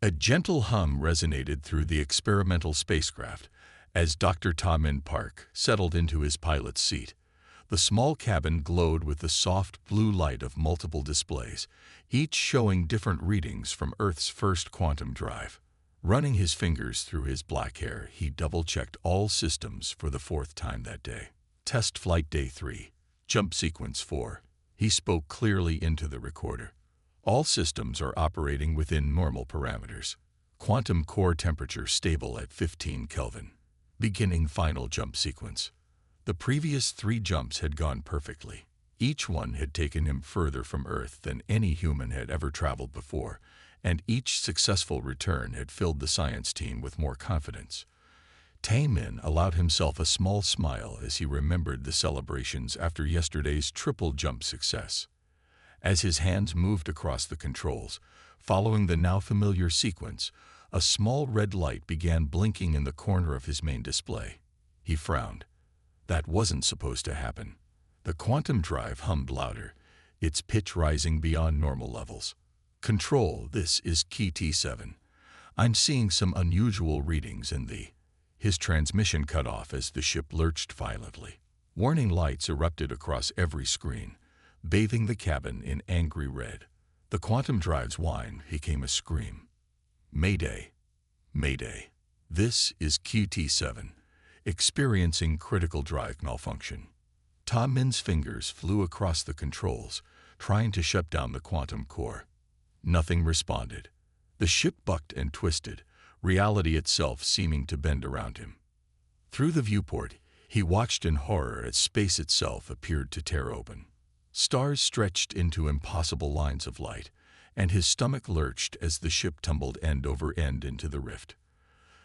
A gentle hum resonated through the experimental spacecraft as Dr. Min Park settled into his pilot's seat. The small cabin glowed with the soft blue light of multiple displays, each showing different readings from Earth's first quantum drive. Running his fingers through his black hair, he double-checked all systems for the fourth time that day. Test Flight Day 3, Jump Sequence 4. He spoke clearly into the recorder. All systems are operating within normal parameters. Quantum core temperature stable at 15 Kelvin. Beginning final jump sequence. The previous 3 jumps had gone perfectly. Each one had taken him further from Earth than any human had ever traveled before, and each successful return had filled the science team with more confidence. Min allowed himself a small smile as he remembered the celebrations after yesterday's triple jump success. As his hands moved across the controls, following the now familiar sequence, a small red light began blinking in the corner of his main display. He frowned. That wasn't supposed to happen. The quantum drive hummed louder, its pitch rising beyond normal levels. Control, this is Key T7. I'm seeing some unusual readings in the... His transmission cut off as the ship lurched violently. Warning lights erupted across every screen, bathing the cabin in angry red. The quantum drive's whine became a scream. Mayday! Mayday! This is QT7, experiencing critical drive malfunction. Min's fingers flew across the controls, trying to shut down the quantum core. Nothing responded. The ship bucked and twisted, reality itself seeming to bend around him. Through the viewport, he watched in horror as space itself appeared to tear open. Stars stretched into impossible lines of light, and his stomach lurched as the ship tumbled end over end into the rift.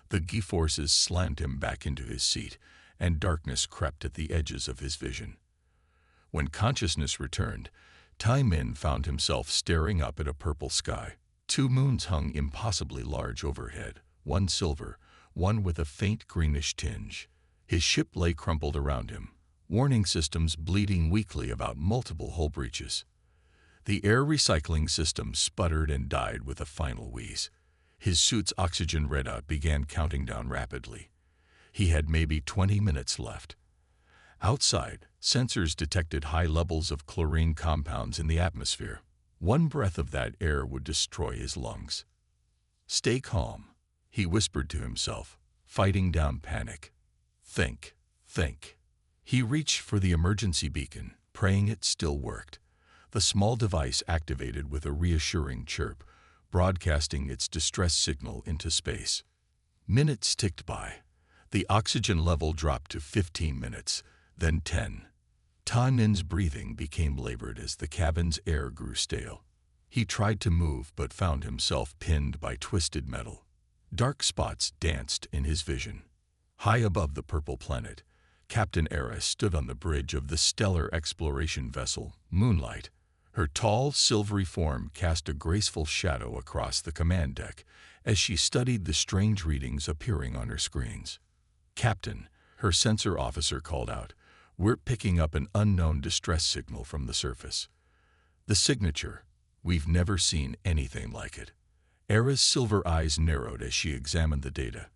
The G-forces slammed him back into his seat, and darkness crept at the edges of his vision. When consciousness returned, Min found himself staring up at a purple sky. 2 moons hung impossibly large overhead, one silver, one with a faint greenish tinge. His ship lay crumpled around him, warning systems bleeding weakly about multiple hull breaches. The air recycling system sputtered and died with a final wheeze. His suit's oxygen readout began counting down rapidly. He had maybe 20 minutes left. Outside, sensors detected high levels of chlorine compounds in the atmosphere. One breath of that air would destroy his lungs. Stay calm, he whispered to himself, fighting down panic. Think. He reached for the emergency beacon, praying it still worked. The small device activated with a reassuring chirp, broadcasting its distress signal into space. Minutes ticked by. The oxygen level dropped to 15 minutes, then 10. Min's breathing became labored as the cabin's air grew stale. He tried to move but found himself pinned by twisted metal. Dark spots danced in his vision. High above the purple planet, Captain Era stood on the bridge of the stellar exploration vessel, Moonlight. Her tall, silvery form cast a graceful shadow across the command deck as she studied the strange readings appearing on her screens. "Captain," her sensor officer called out, "we're picking up an unknown distress signal from the surface. The signature, we've never seen anything like it." Era's silver eyes narrowed as she examined the data.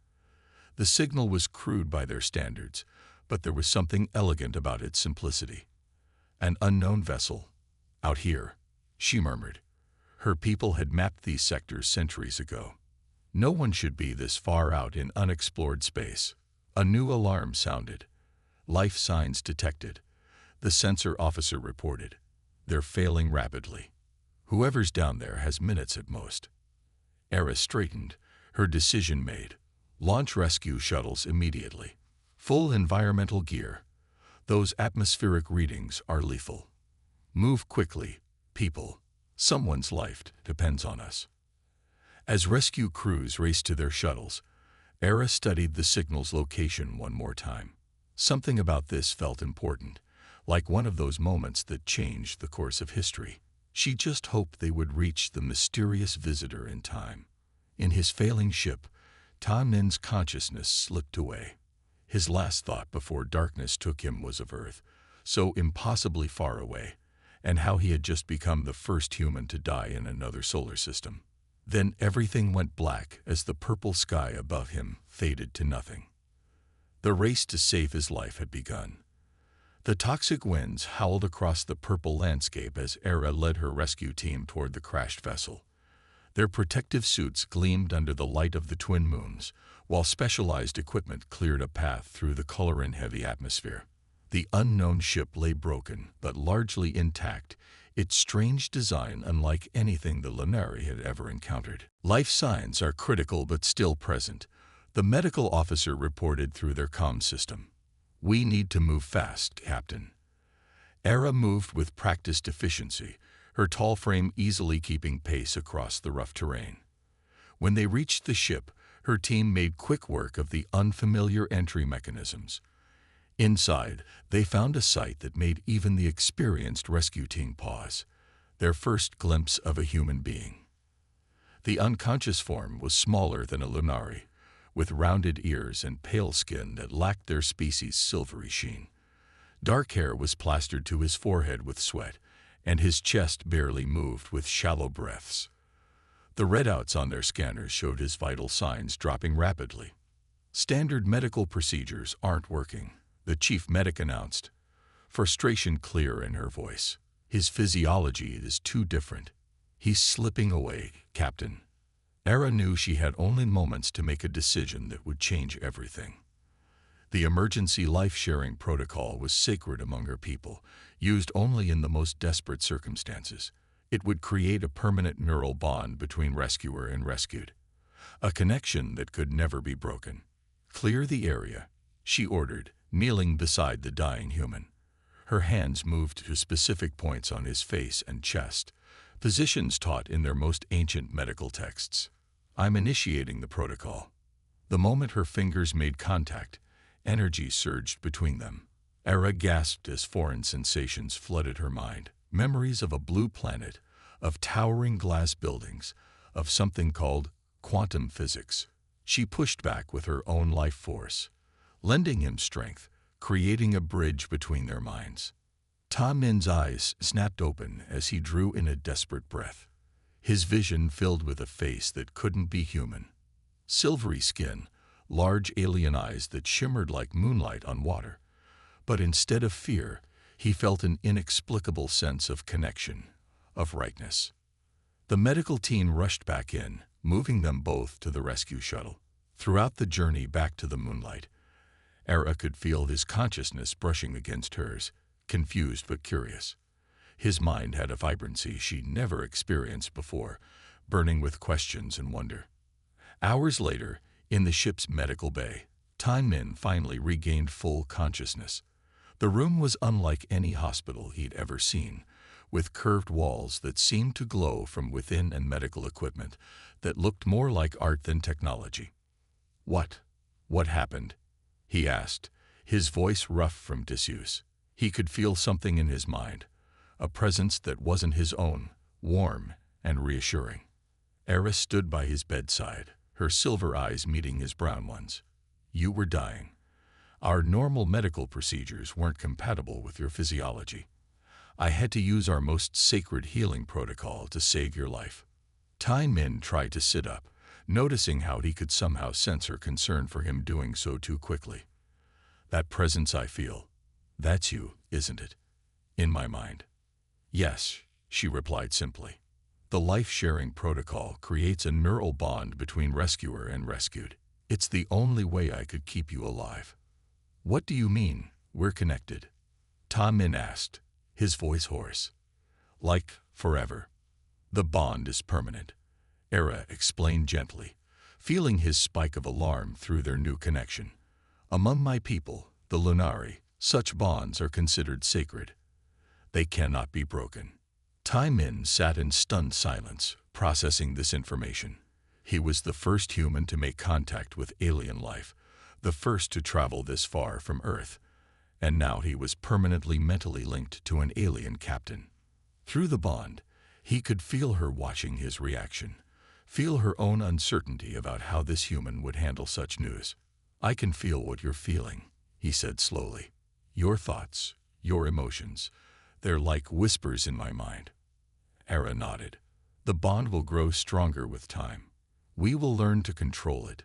The signal was crude by their standards, but there was something elegant about its simplicity. "An unknown vessel. Out here," she murmured. Her people had mapped these sectors centuries ago. No one should be this far out in unexplored space. A new alarm sounded. "Life signs detected," the sensor officer reported. "They're failing rapidly. Whoever's down there has minutes at most." Era straightened, her decision made. Launch rescue shuttles immediately. Full environmental gear. Those atmospheric readings are lethal. Move quickly, people. Someone's life depends on us. As rescue crews raced to their shuttles, Era studied the signal's location one more time. Something about this felt important, like one of those moments that changed the course of history. She just hoped they would reach the mysterious visitor in time. In his failing ship, Min's consciousness slipped away. His last thought before darkness took him was of Earth, so impossibly far away, and how he had just become the first human to die in another solar system. Then everything went black as the purple sky above him faded to nothing. The race to save his life had begun. The toxic winds howled across the purple landscape as Era led her rescue team toward the crashed vessel. Their protective suits gleamed under the light of the twin moons, while specialized equipment cleared a path through the colorant-heavy atmosphere. The unknown ship lay broken, but largely intact, its strange design unlike anything the Lunari had ever encountered. Life signs are critical but still present, the medical officer reported through their comm system. We need to move fast, Captain. Era moved with practiced efficiency, her tall frame easily keeping pace across the rough terrain. When they reached the ship, her team made quick work of the unfamiliar entry mechanisms. Inside, they found a sight that made even the experienced rescue team pause, their first glimpse of a human being. The unconscious form was smaller than a Lunari, with rounded ears and pale skin that lacked their species' silvery sheen. Dark hair was plastered to his forehead with sweat, and his chest barely moved with shallow breaths. The readouts on their scanners showed his vital signs dropping rapidly. Standard medical procedures aren't working, the chief medic announced, frustration clear in her voice. His physiology is too different. He's slipping away, Captain. Era knew she had only moments to make a decision that would change everything. The emergency life-sharing protocol was sacred among her people, used only in the most desperate circumstances. It would create a permanent neural bond between rescuer and rescued, a connection that could never be broken. Clear the area, she ordered, kneeling beside the dying human. Her hands moved to specific points on his face and chest, positions taught in their most ancient medical texts. I'm initiating the protocol. The moment her fingers made contact, energy surged between them. Era gasped as foreign sensations flooded her mind. Memories of a blue planet, of towering glass buildings, of something called quantum physics. She pushed back with her own life force, lending him strength, creating a bridge between their minds. Ta Min's eyes snapped open as he drew in a desperate breath. His vision filled with a face that couldn't be human. Silvery skin, large alien eyes that shimmered like moonlight on water. But instead of fear, he felt an inexplicable sense of connection, of rightness. The medical team rushed back in, moving them both to the rescue shuttle. Throughout the journey back to the moonlight, Era could feel his consciousness brushing against hers, confused but curious. His mind had a vibrancy she never experienced before, burning with questions and wonder. Hours later, in the ship's medical bay, Ta Min finally regained full consciousness. The room was unlike any hospital he'd ever seen, with curved walls that seemed to glow from within and medical equipment that looked more like art than technology. What happened?" he asked, his voice rough from disuse. He could feel something in his mind, a presence that wasn't his own, warm and reassuring. Eris stood by his bedside, her silver eyes meeting his brown ones. "You were dying. Our normal medical procedures weren't compatible with your physiology. I had to use our most sacred healing protocol to save your life." Tai Min tried to sit up, noticing how he could somehow sense her concern for him doing so too quickly. "That presence I feel, that's you, isn't it? In my mind." "Yes," she replied simply. "The life-sharing protocol creates a neural bond between rescuer and rescued. It's the only way I could keep you alive." "What do you mean, we're connected?" Ta Min asked, his voice hoarse. "Like forever. The bond is permanent," Era explained gently, feeling his spike of alarm through their new connection. "Among my people, the Lunari, such bonds are considered sacred. They cannot be broken." Tai Min sat in stunned silence, processing this information. He was the first human to make contact with alien life, the first to travel this far from Earth, and now he was permanently mentally linked to an alien captain. Through the bond, he could feel her watching his reaction, feel her own uncertainty about how this human would handle such news. "I can feel what you're feeling," he said slowly. "Your thoughts, your emotions, they're like whispers in my mind." Era nodded. The bond will grow stronger with time. We will learn to control it,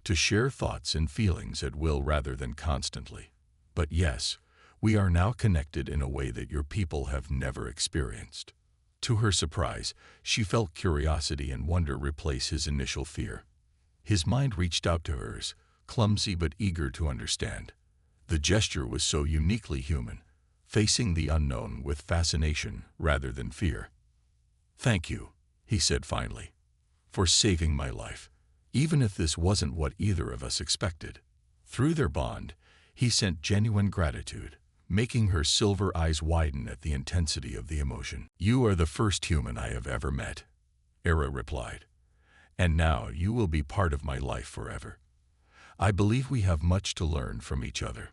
to share thoughts and feelings at will rather than constantly. But yes, we are now connected in a way that your people have never experienced." To her surprise, she felt curiosity and wonder replace his initial fear. His mind reached out to hers, clumsy but eager to understand. The gesture was so uniquely human, facing the unknown with fascination rather than fear. "Thank you," he said finally, "for saving my life, even if this wasn't what either of us expected." Through their bond, he sent genuine gratitude, making her silver eyes widen at the intensity of the emotion. "You are the first human I have ever met," Era replied, "and now you will be part of my life forever. I believe we have much to learn from each other."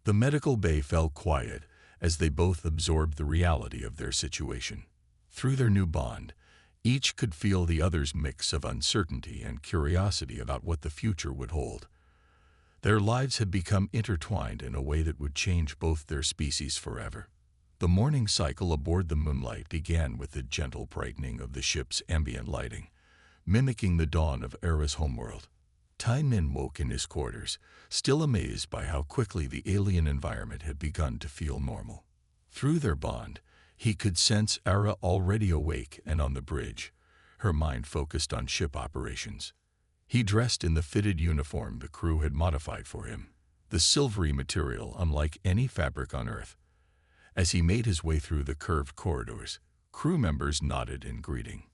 The medical bay fell quiet as they both absorbed the reality of their situation. Through their new bond, each could feel the other's mix of uncertainty and curiosity about what the future would hold. Their lives had become intertwined in a way that would change both their species forever. The morning cycle aboard the Moonlight began with the gentle brightening of the ship's ambient lighting, mimicking the dawn of Era's homeworld. Tai Min woke in his quarters, still amazed by how quickly the alien environment had begun to feel normal. Through their bond, he could sense Era already awake and on the bridge, her mind focused on ship operations. He dressed in the fitted uniform the crew had modified for him, the silvery material unlike any fabric on Earth. As he made his way through the curved corridors, crew members nodded in greeting.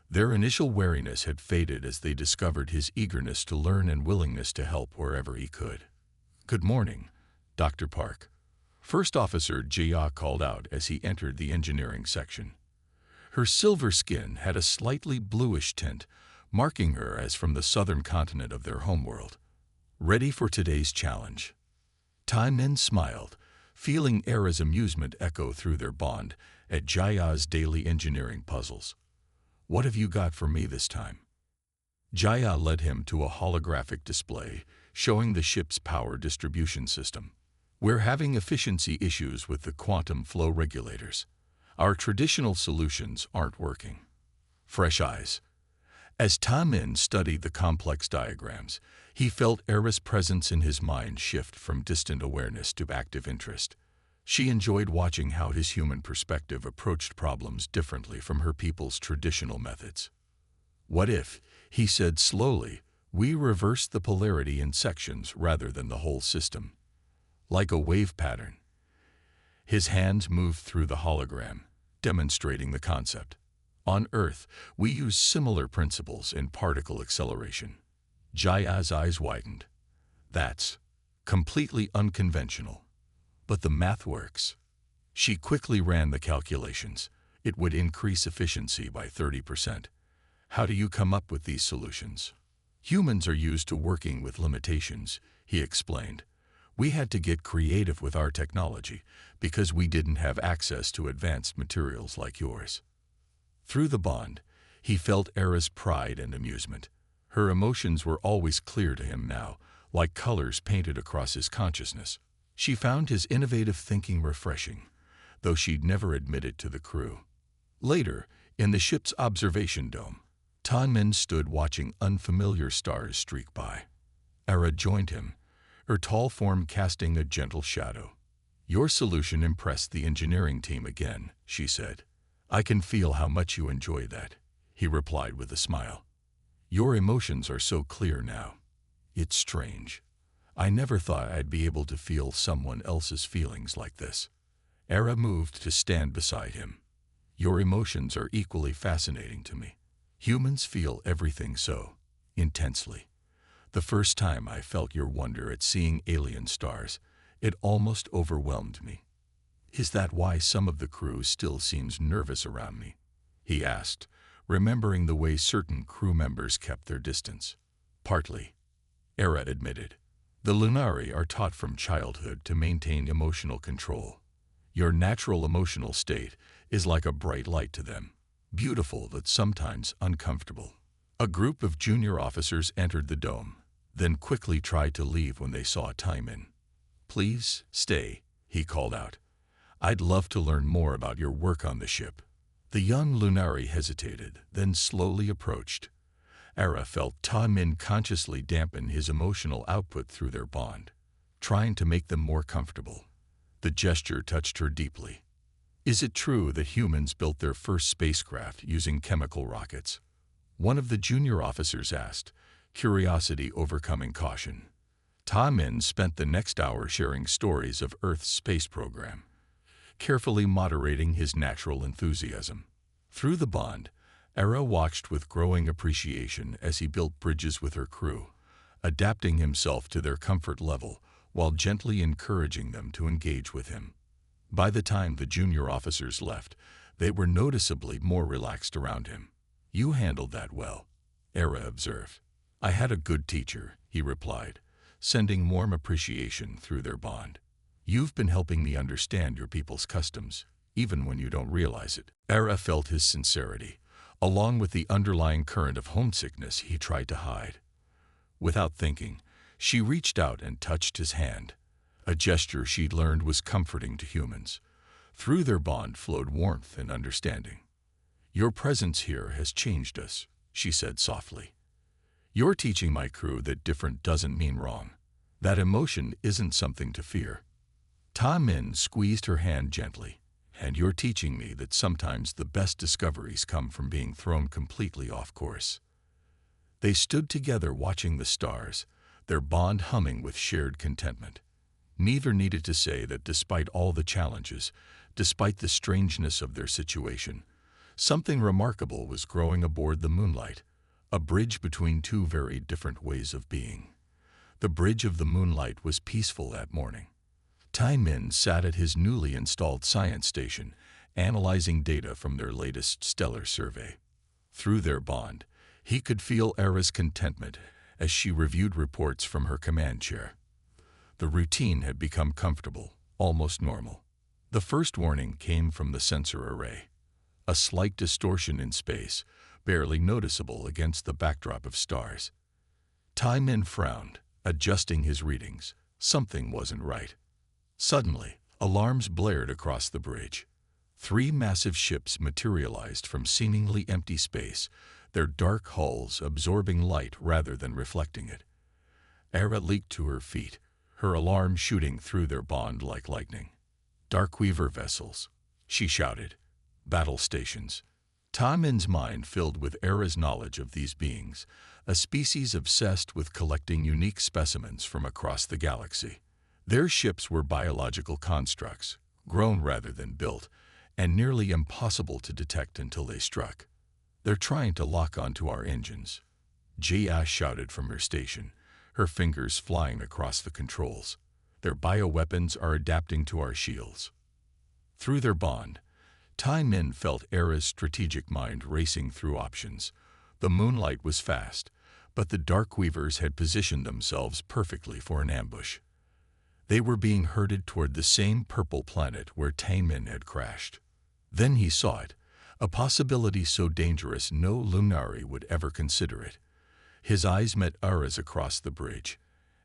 Their initial wariness had faded as they discovered his eagerness to learn and willingness to help wherever he could. "Good morning, Dr. Park," First Officer Jia called out as he entered the engineering section. Her silver skin had a slightly bluish tint, marking her as from the southern continent of their homeworld. "Ready for today's challenge?" Tai Min smiled, feeling Era's amusement echo through their bond at Jaya's daily engineering puzzles. "What have you got for me this time?" Jaya led him to a holographic display showing the ship's power distribution system. "We're having efficiency issues with the quantum flow regulators. Our traditional solutions aren't working." Fresh eyes. As Tai Min studied the complex diagrams, he felt Era's presence in his mind shift from distant awareness to active interest. She enjoyed watching how his human perspective approached problems differently from her people's traditional methods. "What if," he said slowly, "we reversed the polarity in sections rather than the whole system? Like a wave pattern." His hands moved through the hologram, demonstrating the concept. "On Earth, we use similar principles in particle acceleration." Jaya's eyes widened. "That's completely unconventional. But the math works." She quickly ran the calculations. It would increase efficiency by 30%. "How do you come up with these solutions?" "Humans are used to working with limitations," he explained. "We had to get creative with our technology because we didn't have access to advanced materials like yours." Through the bond, he felt Era's pride and amusement. Her emotions were always clear to him now, like colors painted across his consciousness. She found his innovative thinking refreshing, though she'd never admit it to the crew. Later, in the ship's observation dome, Tai Min stood watching unfamiliar stars streak by. Era joined him, her tall form casting a gentle shadow. "Your solution impressed the engineering team again," she said. "I can feel how much you enjoy that," he replied with a smile. "Your emotions are so clear now. It's strange. I never thought I'd be able to feel someone else's feelings like this." Era moved to stand beside him. "Your emotions are equally fascinating to me. Humans feel everything so intensely. The first time I felt your wonder at seeing alien stars, it almost overwhelmed me." "Is that why some of the crew still seems nervous around me?" he asked, remembering the way certain crew members kept their distance. "Partly," Era admitted. "The Lunari are taught from childhood to maintain emotional control. Your natural emotional state is like a bright light to them, beautiful but sometimes uncomfortable." A group of junior officers entered the dome, then quickly tried to leave when they saw Tai Min. "Please, stay," he called out. "I'd love to learn more about your work on the ship." The young Lunari hesitated, then slowly approached. Era felt Ta Min consciously dampen his emotional output through their bond, trying to make them more comfortable. The gesture touched her deeply. Is it true that humans built their first spacecraft using chemical rockets? One of the junior officers asked, curiosity overcoming caution. Ta Min spent the next hour sharing stories of Earth's space program, carefully moderating his natural enthusiasm. Through the bond, Era watched with growing appreciation as he built bridges with her crew, adapting himself to their comfort level while gently encouraging them to engage with him. By the time the junior officers left, they were noticeably more relaxed around him. You handled that well, Era observed. I had a good teacher, he replied, sending warm appreciation through their bond. You've been helping me understand your people's customs, even when you don't realize it. Era felt his sincerity, along with the underlying current of homesickness he tried to hide. Without thinking, she reached out and touched his hand, a gesture she'd learned was comforting to humans. Through their bond flowed warmth and understanding. Your presence here has changed us, she said softly. You're teaching my crew that different doesn't mean wrong. That emotion isn't something to fear. Ta Min squeezed her hand gently. And you're teaching me that sometimes the best discoveries come from being thrown completely off course. They stood together watching the stars, their bond humming with shared contentment. Neither needed to say that despite all the challenges, despite the strangeness of their situation, something remarkable was growing aboard the Moonlight, a bridge between two very different ways of being. The bridge of the Moonlight was peaceful that morning. Ta Min sat at his newly installed science station, analyzing data from their latest stellar survey. Through their bond, he could feel Era's contentment as she reviewed reports from her command chair. The routine had become comfortable, almost normal. The first warning came from the sensor array. A slight distortion in space, barely noticeable against the backdrop of stars. Ta Min frowned, adjusting his readings. Something wasn't right. Suddenly, alarms blared across the bridge. 3 massive ships materialized from seemingly empty space, their dark hulls absorbing light rather than reflecting it. Era leaped to her feet, her alarm shooting through their bond like lightning. Darkweaver vessels, she shouted. Battle stations. Ta Min's mind filled with Era's knowledge of these beings, a species obsessed with collecting unique specimens from across the galaxy. Their ships were biological constructs, grown rather than built, and nearly impossible to detect until they struck. They're trying to lock onto our engines, Jia shouted from her station, her fingers flying across the controls. Their bioweapons are adapting to our shields. Through their bond, Ta Min felt Era's strategic mind racing through options. The Moonlight was fast, but the Darkweavers had positioned themselves perfectly for an ambush. They were being herded toward the same purple planet where Ta Min had crashed. Then he saw it, a possibility so dangerous no Lunari would ever consider it. His eyes met Era's across the bridge,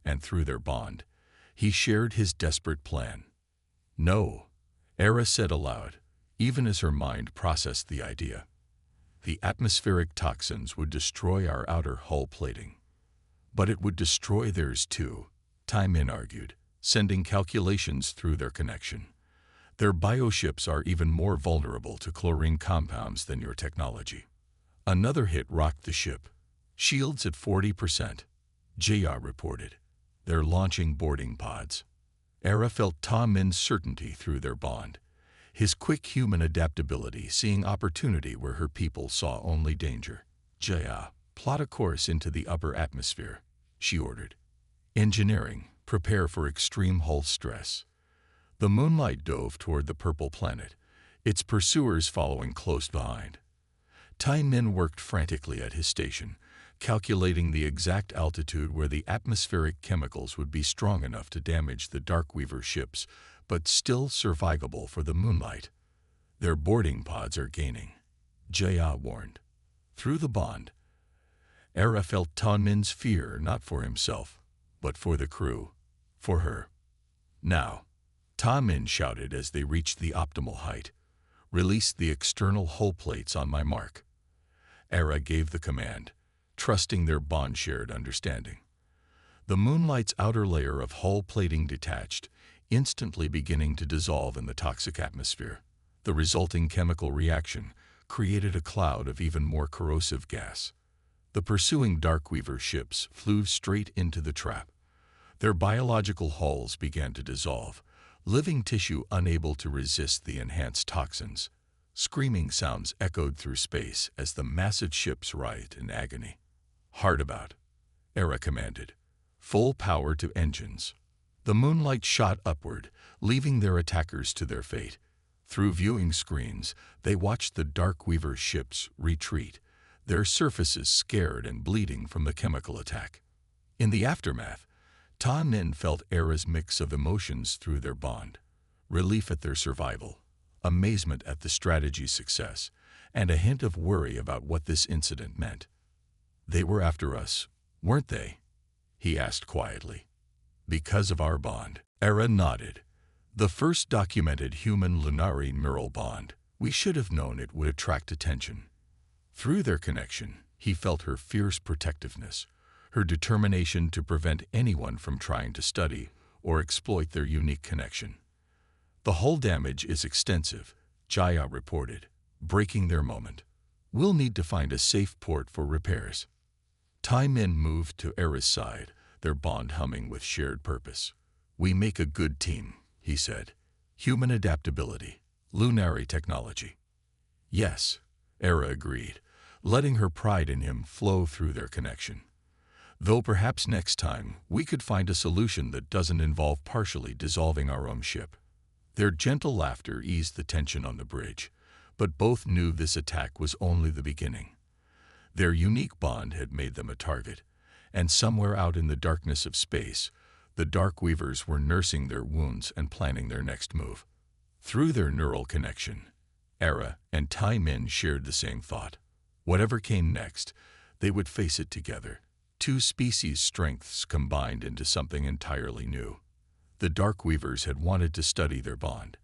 and through their bond, he shared his desperate plan. No, Era said aloud, even as her mind processed the idea. The atmospheric toxins would destroy our outer hull plating. But it would destroy theirs too, Ta Min argued, sending calculations through their connection. Their bioships are even more vulnerable to chlorine compounds than your technology. Another hit rocked the ship. Shields at 40%, Jia reported. They're launching boarding pods. Era felt Ta Min's certainty through their bond, his quick human adaptability seeing opportunity where her people saw only danger. Jia, plot a course into the upper atmosphere, she ordered. Engineering, prepare for extreme hull stress. The Moonlight dove toward the purple planet, its pursuers following close behind. Ta Min worked frantically at his station, calculating the exact altitude where the atmospheric chemicals would be strong enough to damage the Darkweaver ships, but still survivable for the Moonlight. Their boarding pods are gaining, Jia warned. Through the bond, Era felt Ta Min's fear not for himself, but for the crew, for her. Now, Ta Min shouted as they reached the optimal height. Release the external hull plates on my mark. Era gave the command, trusting their bond-shared understanding. The Moonlight's outer layer of hull plating detached, instantly beginning to dissolve in the toxic atmosphere. The resulting chemical reaction created a cloud of even more corrosive gas. The pursuing Darkweaver ships flew straight into the trap. Their biological hulls began to dissolve, living tissue unable to resist the enhanced toxins. Screaming sounds echoed through space as the massive ships writhed in agony. "Hard about," Era commanded. "Full power to engines." The Moonlight shot upward, leaving their attackers to their fate. Through viewing screens, they watched the Darkweaver ships retreat, their surfaces scared and bleeding from the chemical attack. In the aftermath, Ta Min felt Era's mix of emotions through their bond: relief at their survival, amazement at the strategy's success, and a hint of worry about what this incident meant. "They were after us, weren't they?" he asked quietly. "Because of our bond." Era nodded. "The first documented human-Lunari neural bond. We should have known it would attract attention." Through their connection, he felt her fierce protectiveness, her determination to prevent anyone from trying to study or exploit their unique connection. "The hull damage is extensive," Jaya reported, breaking their moment. "We'll need to find a safe port for repairs." Tai Min moved to Era's side, their bond humming with shared purpose. "We make a good team," he said. "Human adaptability, Lunari technology." "Yes," Era agreed, letting her pride in him flow through their connection. "Though perhaps next time we could find a solution that doesn't involve partially dissolving our own ship." Their gentle laughter eased the tension on the bridge, but both knew this attack was only the beginning. Their unique bond had made them a target, and somewhere out in the darkness of space, the Darkweavers were nursing their wounds and planning their next move. Through their neural connection, Era and Tai Min shared the same thought. Whatever came next, they would face it together. Two species' strengths combined into something entirely new. The Darkweavers had wanted to study their bond.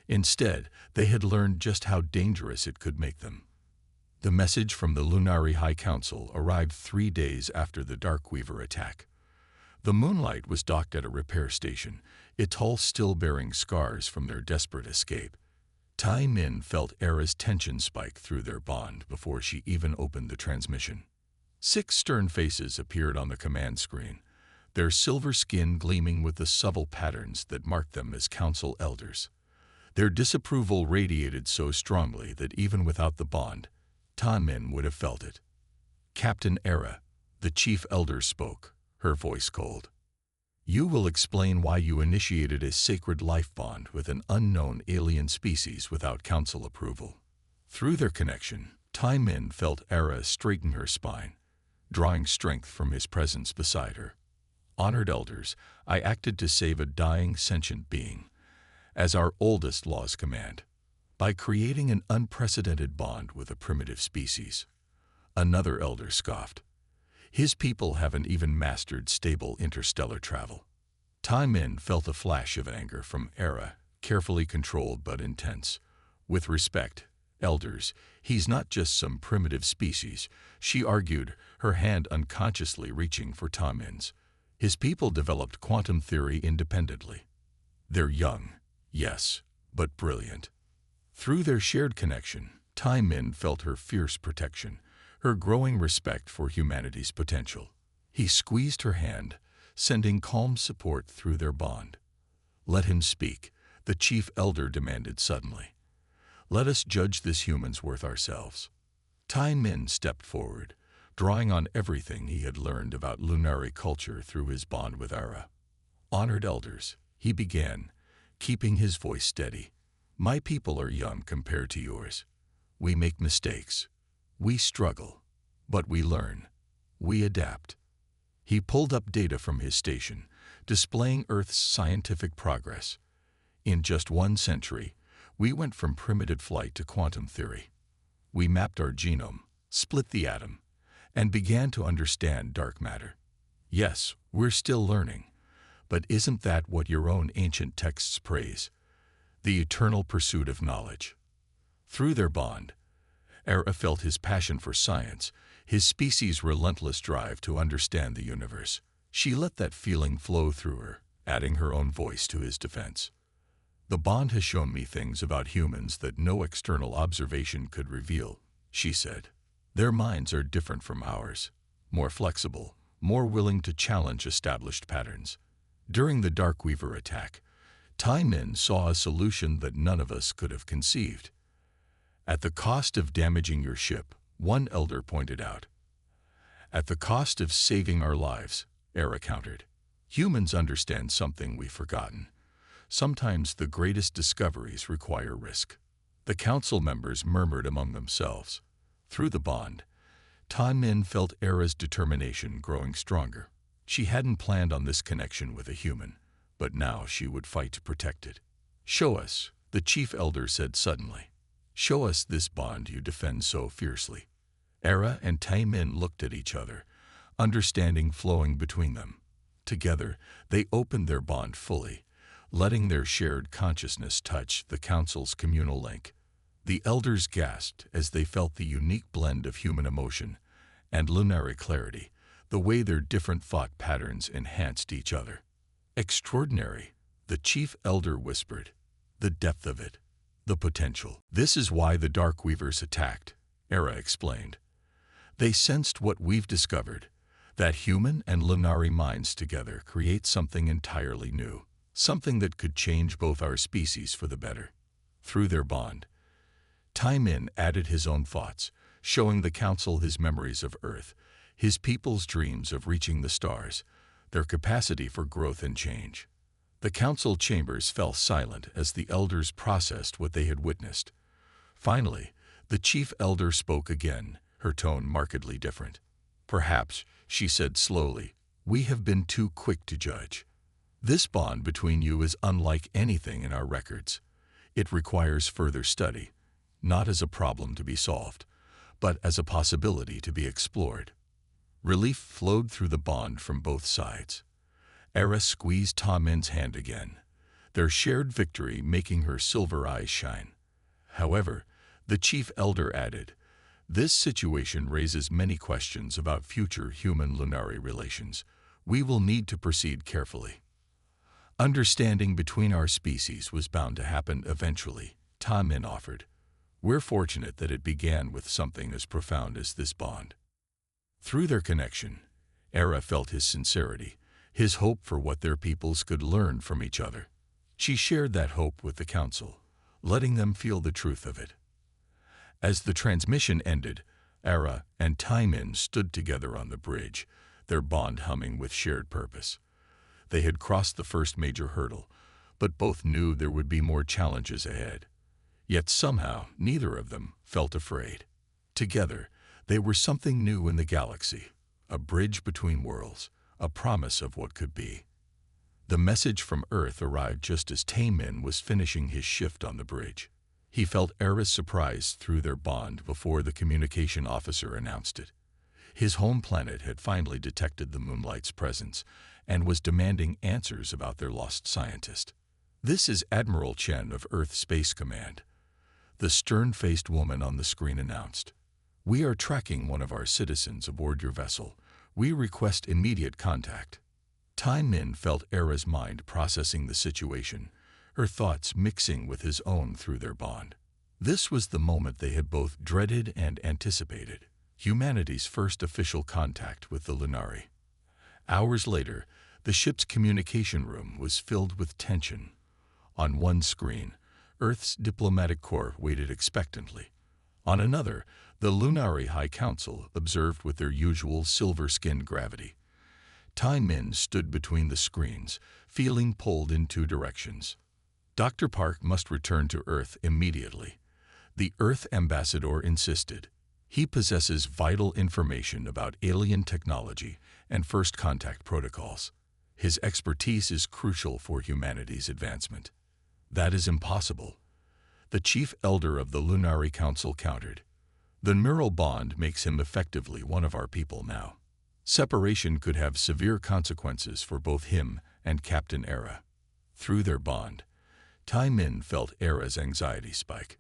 Instead, they had learned just how dangerous it could make them. The message from the Lunari High Council arrived 3 days after the Darkweaver attack. The Moonlight was docked at a repair station, its hull still bearing scars from their desperate escape. Tai Min felt Era's tension spike through their bond before she even opened the transmission. 6 stern faces appeared on the command screen, their silver skin gleaming with the subtle patterns that marked them as council elders. Their disapproval radiated so strongly that even without the bond, Ta Min would have felt it. "Captain Era," the chief elder spoke, her voice cold. "You will explain why you initiated a sacred life bond with an unknown alien species without council approval." Through their connection, Tai Min felt Era straighten her spine, drawing strength from his presence beside her. "Honored elders, I acted to save a dying sentient being, as our oldest laws command, by creating an unprecedented bond with a primitive species." Another elder scoffed. "His people haven't even mastered stable interstellar travel." Tai Min felt a flash of anger from Era, carefully controlled but intense. "With respect, elders, he's not just some primitive species," she argued, her hand unconsciously reaching for Ta Min's. "His people developed quantum theory independently. They're young, yes, but brilliant." Through their shared connection, Tai Min felt her fierce protection, her growing respect for humanity's potential. He squeezed her hand, sending calm support through their bond. "Let him speak," the chief elder demanded suddenly. "Let us judge this human's worth ourselves." Tai Min stepped forward, drawing on everything he had learned about Lunari culture through his bond with Era. "Honored elders," he began, keeping his voice steady. "My people are young compared to yours. We make mistakes. We struggle. But we learn. We adapt." He pulled up data from his station, displaying Earth's scientific progress. "In just 1 century, we went from primitive flight to quantum theory. We mapped our genome, split the atom, and began to understand dark matter. Yes, we're still learning. But isn't that what your own ancient texts praise? The eternal pursuit of knowledge." Through their bond, Era felt his passion for science, his species' relentless drive to understand the universe. She let that feeling flow through her, adding her own voice to his defense. The bond has shown me things about humans that no external observation could reveal, she said. Their minds are different from ours, more flexible, more willing to challenge established patterns. During the Darkweaver attack, Tai Min saw a solution that none of us could have conceived. At the cost of damaging your ship, one elder pointed out. At the cost of saving our lives, Era countered. Humans understand something we've forgotten. Sometimes the greatest discoveries require risk. The council members murmured among themselves. Through the bond, Tai Min felt Era's determination growing stronger. She hadn't planned on this connection with a human, but now she would fight to protect it. "Show us," the chief elder said suddenly. "Show us this bond you defend so fiercely." Era and Tai Min looked at each other, understanding flowing between them. Together, they opened their bond fully, letting their shared consciousness touch the council's communal link. The elders gasped as they felt the unique blend of human emotion and lunary clarity, the way their different thought patterns enhanced each other. "Extraordinary," the chief elder whispered. "The depth of it, the potential." "This is why the Darkweavers attacked," Era explained. "They sensed what we've discovered, that human and lunary minds together create something entirely new, something that could change both our species for the better." Through their bond, Tai Min added his own thoughts, showing the council his memories of Earth, his people's dreams of reaching the stars, their capacity for growth and change. The council chambers fell silent as the elders processed what they had witnessed. Finally, the chief elder spoke again, her tone markedly different. "Perhaps," she said slowly, "we have been too quick to judge. This bond between you is unlike anything in our records. It requires further study, not as a problem to be solved, but as a possibility to be explored." Relief flowed through the bond from both sides. Era squeezed Tai Min's hand again, their shared victory making her silver eyes shine. However, the chief elder added, "This situation raises many questions about future human-lunary relations. We will need to proceed carefully." "Understanding between our species was bound to happen eventually," Tai Min offered. "We're fortunate that it began with something as profound as this bond." Through their connection, Era felt his sincerity, his hope for what their peoples could learn from each other. She shared that hope with the council, letting them feel the truth of it. As the transmission ended, Era and Tai Min stood together on the bridge, their bond humming with shared purpose. They had crossed the first major hurdle, but both knew there would be more challenges ahead. Yet somehow, neither of them felt afraid. Together, they were something new in the galaxy, a bridge between worlds, a promise of what could be. The message from Earth arrived just as Tai Min was finishing his shift on the bridge. He felt Era's surprise through their bond before the communication officer announced it. His home planet had finally detected the Moonlight's presence and was demanding answers about their lost scientist. "This is Admiral Chen of Earth Space Command," the stern-faced woman on the screen announced. "We are tracking one of our citizens aboard your vessel. We request immediate contact." Tai Min felt Era's mind processing the situation, her thoughts mixing with his own through their bond. This was the moment they had both dreaded and anticipated, humanity's first official contact with the Lunari. Hours later, the ship's communication room was filled with tension. On one screen, Earth's diplomatic corps waited expectantly. On another, the Lunari High Council observed with their usual silver-skinned gravity. Tai Min stood between the screens, feeling pulled in two directions. Dr. Park must return to Earth immediately. The Earth ambassador insisted. He possesses vital information about alien technology and first contact protocols. His expertise is crucial for humanity's advancement. "That is impossible," the chief elder of the Lunari Council countered. "The neural bond makes him effectively one of our people now. Separation could have severe consequences for both him and Captain Era." Through their bond, Tai Min felt Era's anxiety spike.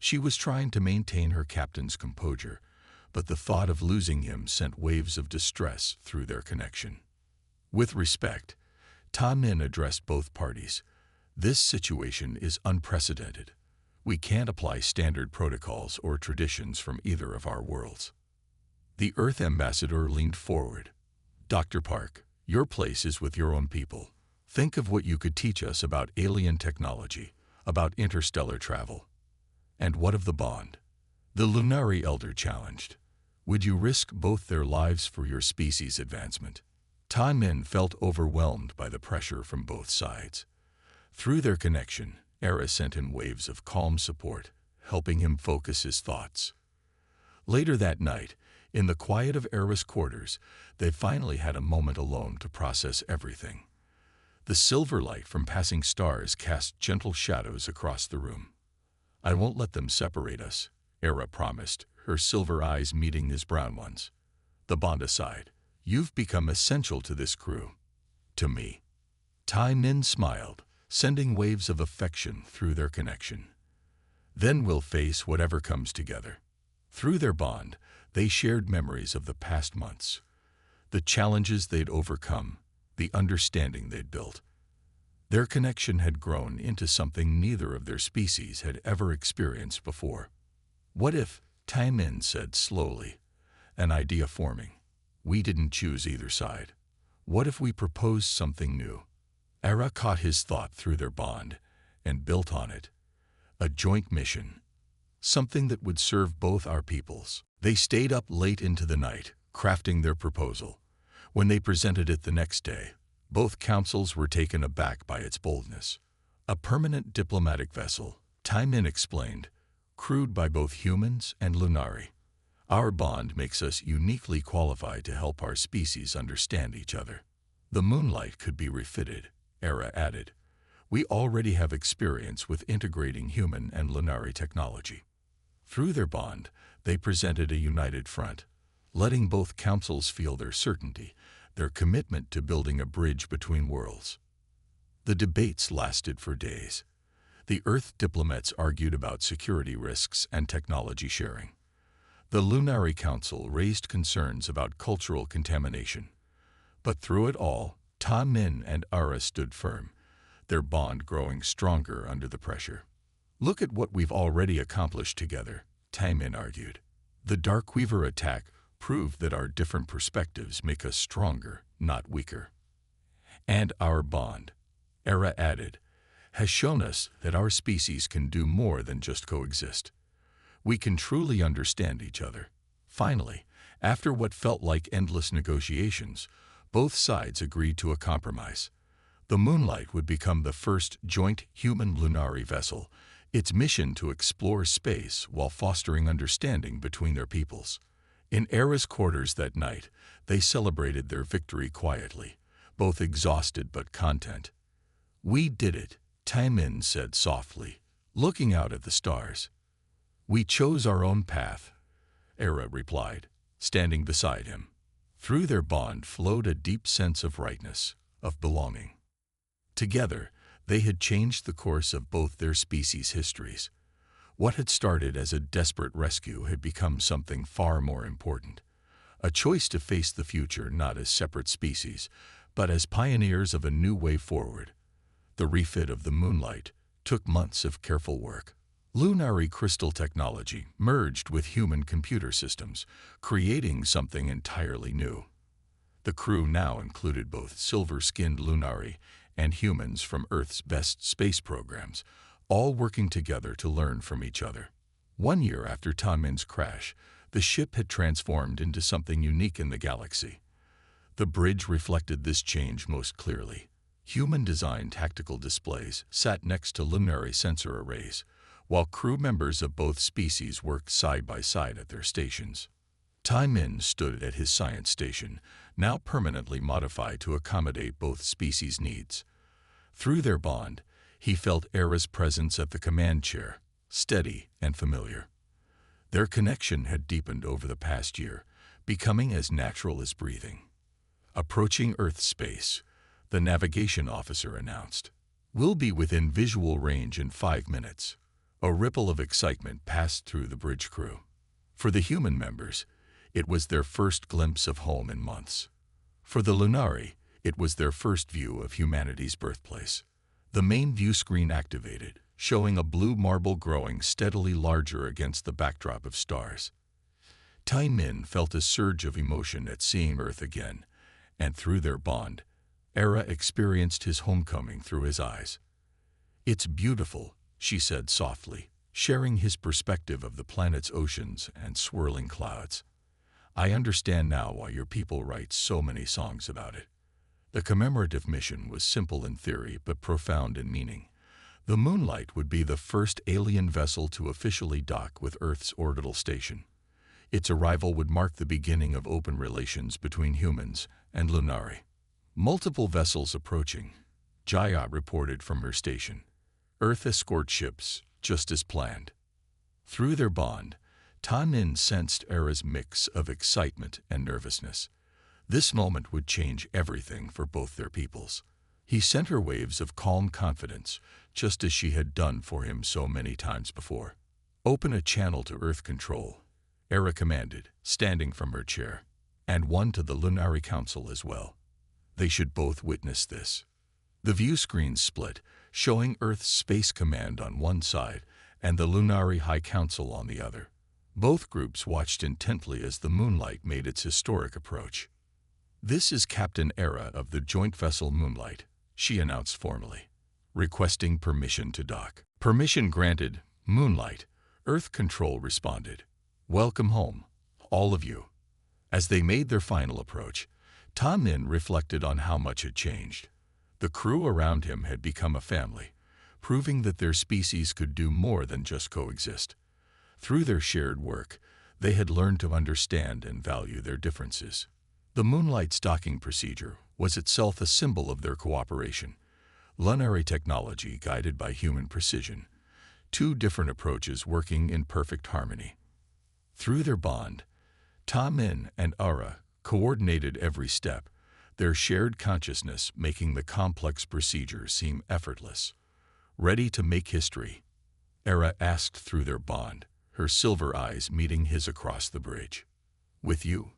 She was trying to maintain her captain's composure, but the thought of losing him sent waves of distress through their connection. With respect, Ta Min addressed both parties. This situation is unprecedented. We can't apply standard protocols or traditions from either of our worlds. The Earth ambassador leaned forward. Dr. Park, your place is with your own people. Think of what you could teach us about alien technology, about interstellar travel. And what of the bond? The Lunari elder challenged. Would you risk both their lives for your species' advancement? Ta Min felt overwhelmed by the pressure from both sides. Through their connection, Era sent in waves of calm support, helping him focus his thoughts. Later that night, in the quiet of Era's quarters, they finally had a moment alone to process everything. The silver light from passing stars cast gentle shadows across the room. I won't let them separate us, Era promised, her silver eyes meeting his brown ones. The bond aside, you've become essential to this crew. To me. Ta Min smiled, sending waves of affection through their connection. Then we'll face whatever comes together. Through their bond, they shared memories of the past months, the challenges they'd overcome, the understanding they'd built. Their connection had grown into something neither of their species had ever experienced before. What if, Ta Min said slowly, an idea forming. We didn't choose either side. What if we proposed something new? Era caught his thought through their bond and built on it. A joint mission. Something that would serve both our peoples. They stayed up late into the night, crafting their proposal. When they presented it the next day, both councils were taken aback by its boldness. A permanent diplomatic vessel, Ta Min explained, crewed by both humans and Lunari. Our bond makes us uniquely qualified to help our species understand each other. The moonlight could be refitted, Era added. We already have experience with integrating human and Lunari technology. Through their bond, they presented a united front, letting both councils feel their certainty, their commitment to building a bridge between worlds. The debates lasted for days. The Earth diplomats argued about security risks and technology sharing. The Lunari Council raised concerns about cultural contamination. But through it all, Ta Min and Ara stood firm, their bond growing stronger under the pressure. Look at what we've already accomplished together, Ta Min argued. The Darkweaver attack proved that our different perspectives make us stronger, not weaker. And our bond, Era added, has shown us that our species can do more than just coexist. We can truly understand each other. Finally, after what felt like endless negotiations, both sides agreed to a compromise. The Moonlight would become the first joint human-Lunari vessel, its mission to explore space while fostering understanding between their peoples. In Era's quarters that night, they celebrated their victory quietly, both exhausted but content. We did it, Ta Min said softly, looking out at the stars. We chose our own path, Era replied, standing beside him. Through their bond flowed a deep sense of rightness, of belonging. Together, they had changed the course of both their species' histories. What had started as a desperate rescue had become something far more important. A choice to face the future not as separate species, but as pioneers of a new way forward. The refit of the Moonlight took months of careful work. Lunari crystal technology merged with human computer systems, creating something entirely new. The crew now included both silver-skinned Lunari and humans from Earth's best space programs, all working together to learn from each other. 1 year after Ta Min's crash, the ship had transformed into something unique in the galaxy. The bridge reflected this change most clearly. Human-designed tactical displays sat next to Lunari sensor arrays, while crew members of both species worked side by side at their stations. Ta Min stood at his science station, now permanently modified to accommodate both species' needs. Through their bond, he felt Era's presence at the command chair, steady and familiar. Their connection had deepened over the past year, becoming as natural as breathing. Approaching Earth space, the navigation officer announced, "We'll be within visual range in 5 minutes. A ripple of excitement passed through the bridge crew. For the human members, it was their first glimpse of home in months. For the Lunari, it was their first view of humanity's birthplace. The main view screen activated, showing a blue marble growing steadily larger against the backdrop of stars. Tai Min felt a surge of emotion at seeing Earth again, and through their bond, Era experienced his homecoming through his eyes. "It's beautiful," she said softly, sharing his perspective of the planet's oceans and swirling clouds. "I understand now why your people write so many songs about it." The commemorative mission was simple in theory but profound in meaning. The Moonlight would be the first alien vessel to officially dock with Earth's orbital station. Its arrival would mark the beginning of open relations between humans and Lunari. Multiple vessels approaching, Jaya reported from her station. Earth escort ships, just as planned. Through their bond, Ta Min sensed Era's mix of excitement and nervousness. This moment would change everything for both their peoples. He sent her waves of calm confidence, just as she had done for him so many times before. "Open a channel to Earth control," Era commanded, standing from her chair, "and one to the Lunari Council as well. They should both witness this." The view screen split, showing Earth's Space Command on one side and the Lunari High Council on the other. Both groups watched intently as the Moonlight made its historic approach. "This is Captain Era of the joint vessel Moonlight," she announced formally, requesting permission to dock. "Permission granted, Moonlight," Earth Control responded. "Welcome home, all of you." As they made their final approach, Ta Min reflected on how much had changed. The crew around him had become a family, proving that their species could do more than just coexist. Through their shared work, they had learned to understand and value their differences. The Moonlight's docking procedure was itself a symbol of their cooperation. Lunari technology guided by human precision, two different approaches working in perfect harmony. Through their bond, Ta Min and Ara coordinated every step, their shared consciousness making the complex procedure seem effortless. "Ready to make history?" Era asked through their bond, her silver eyes meeting his across the bridge. "With you."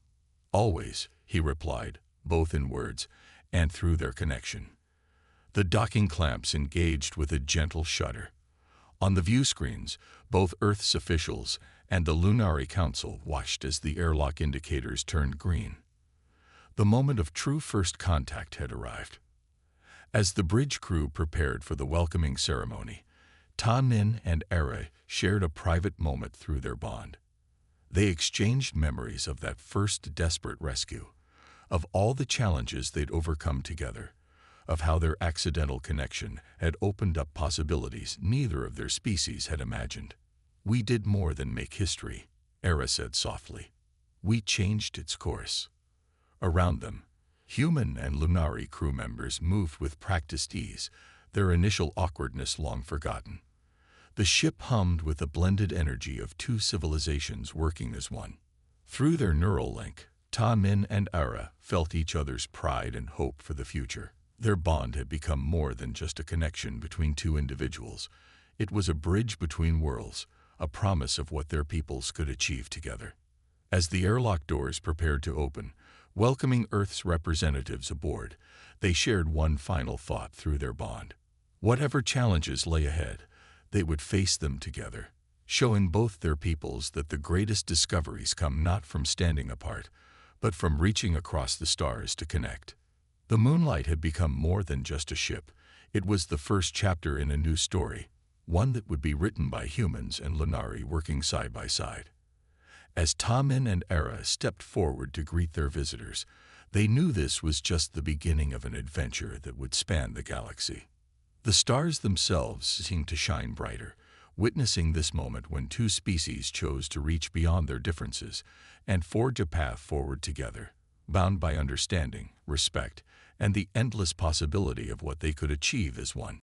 "Always," he replied, both in words and through their connection. The docking clamps engaged with a gentle shudder. On the view screens, both Earth's officials and the Lunari Council watched as the airlock indicators turned green. The moment of true first contact had arrived. As the bridge crew prepared for the welcoming ceremony, Ta Min and Era shared a private moment through their bond. They exchanged memories of that first desperate rescue, of all the challenges they'd overcome together, of how their accidental connection had opened up possibilities neither of their species had imagined. "We did more than make history," Era said softly. "We changed its course." Around them, human and Lunari crew members moved with practiced ease, their initial awkwardness long forgotten. The ship hummed with the blended energy of two civilizations working as one. Through their neural link, Ta Min and Ara felt each other's pride and hope for the future. Their bond had become more than just a connection between two individuals. It was a bridge between worlds, a promise of what their peoples could achieve together. As the airlock doors prepared to open, welcoming Earth's representatives aboard, they shared one final thought through their bond. Whatever challenges lay ahead, they would face them together, showing both their peoples that the greatest discoveries come not from standing apart, but from reaching across the stars to connect. The Moonlight had become more than just a ship. It was the first chapter in a new story, one that would be written by humans and Lunari working side by side. As Ta Min and Era stepped forward to greet their visitors, they knew this was just the beginning of an adventure that would span the galaxy. The stars themselves seemed to shine brighter, witnessing this moment when two species chose to reach beyond their differences and forge a path forward together, bound by understanding, respect, and the endless possibility of what they could achieve as one.